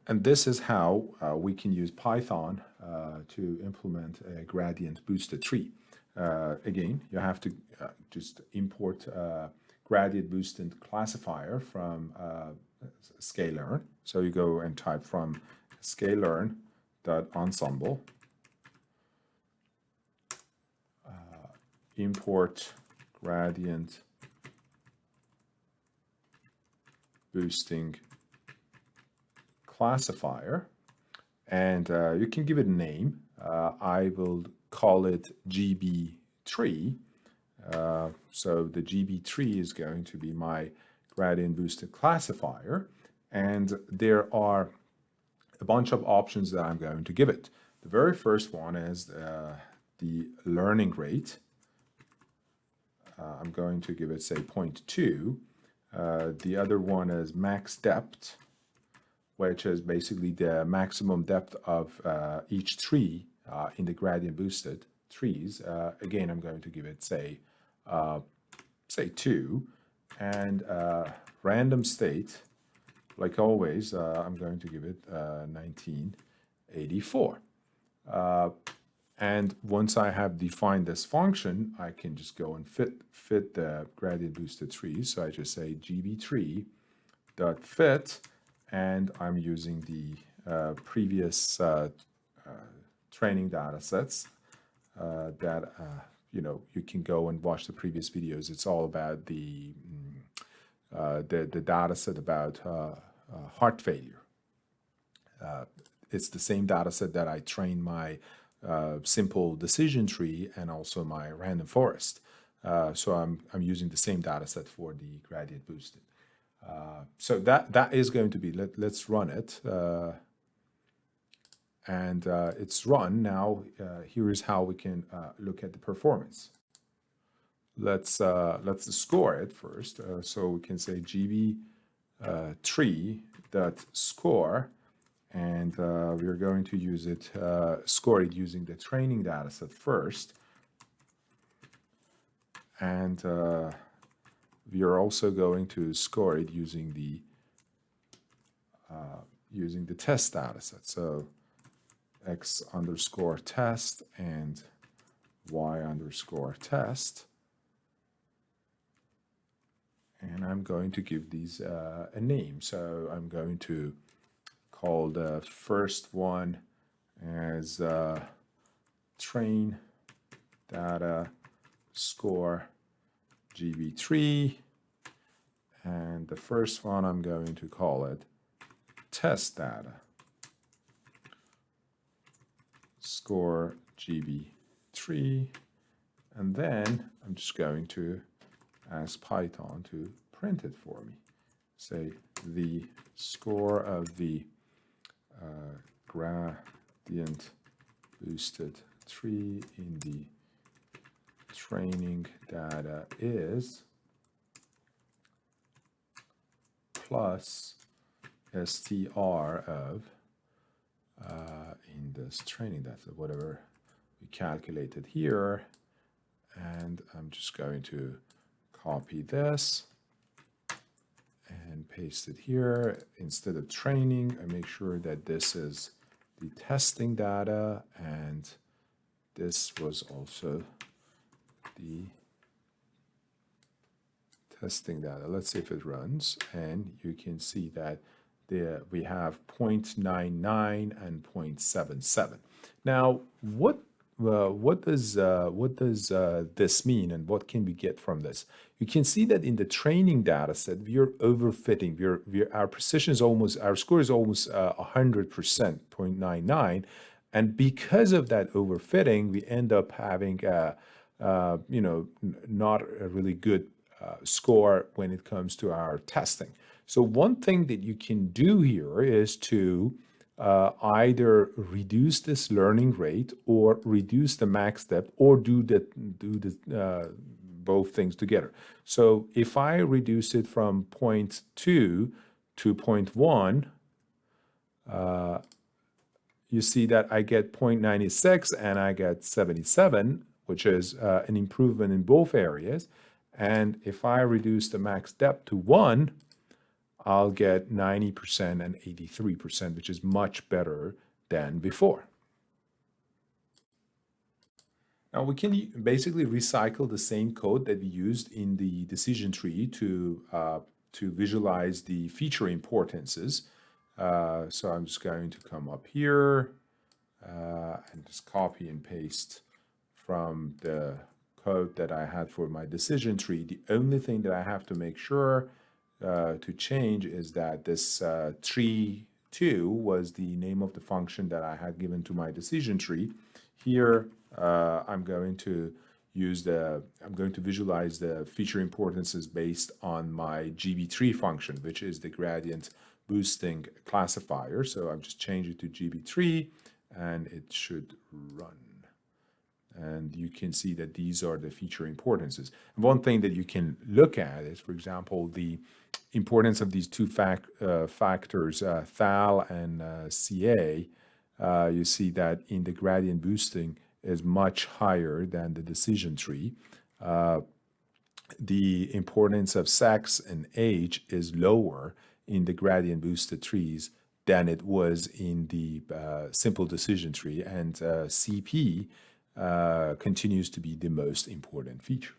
And this is how we can use Python to implement a gradient boosted tree. Again, you have to just import gradient boosted classifier from scalearn. So you go and type from scalearn.ensemble import gradient boosting classifier, and you can give it a name. I will call it GB3. So the GB3 is going to be my gradient boosted classifier, and there are a bunch of options that I'm going to give it. The very first one is the learning rate. I'm going to give it, say, 0.2. The other one is max depth, which is basically the maximum depth of each tree in the gradient boosted trees. Again, I'm going to give it, say 2. And random state, like always, I'm going to give it 1984. And once I have defined this function, I can just go and fit the gradient boosted tree. So I just say gb3.fit, and I'm using the previous training data sets that you can go and watch the previous videos. It's all about the data set about heart failure. It's the same data set that I trained my simple decision tree and also my random forest. So I'm using the same data set for the gradient boosted. So that is going to be, let's run it. And it's run. Now, here is how we can look at the performance. Let's score it first. So we can say gb3.score, and we're going to use it, score it using the training data set first. And we are also going to score it using the test data set. So x_test and y_test. And I'm going to give these a name. So I'm going to call the first one as train data score GB3, and the first one I'm going to call it test data score GB3, and then I'm just going to ask Python to print it for me. Say the score of the gradient boosted tree in the training data is plus str of in this training data, whatever we calculated here. And I'm just going to copy this and paste it here. Instead of training, I make sure that this is the testing data, and this was also the testing data. Let's see if it runs, and you can see that we have 0.99 and 0.77. Now, what does this mean, and what can we get from this? You can see that in the training data set, we are overfitting. Our precision is almost, our score is almost 100%, 0.99, and because of that overfitting, we end up having not a really good score when it comes to our testing. So one thing that you can do here is to either reduce this learning rate or reduce the max depth, or do both things together. So if I reduce it from 0.2 to 0.1, you see that I get 0.96 and I get 77, which is an improvement in both areas. And if I reduce the max depth to 1, I'll get 90% and 83%, which is much better than before. Now we can basically recycle the same code that we used in the decision tree to visualize the feature importances. So I'm just going to come up here and just copy and paste from the code that I had for my decision tree. The only thing that I have to make sure to change is that this tree2 was the name of the function that I had given to my decision tree. Here, I'm going to visualize the feature importances based on my GB3 function, which is the gradient boosting classifier. So I'm just changing it to GB3 and it should run. And you can see that these are the feature importances. And one thing that you can look at is, for example, the importance of these two factors, thal and Ca. You see that in the gradient boosting is much higher than the decision tree. The importance of sex and age is lower in the gradient boosted trees than it was in the simple decision tree, and CP continues to be the most important feature.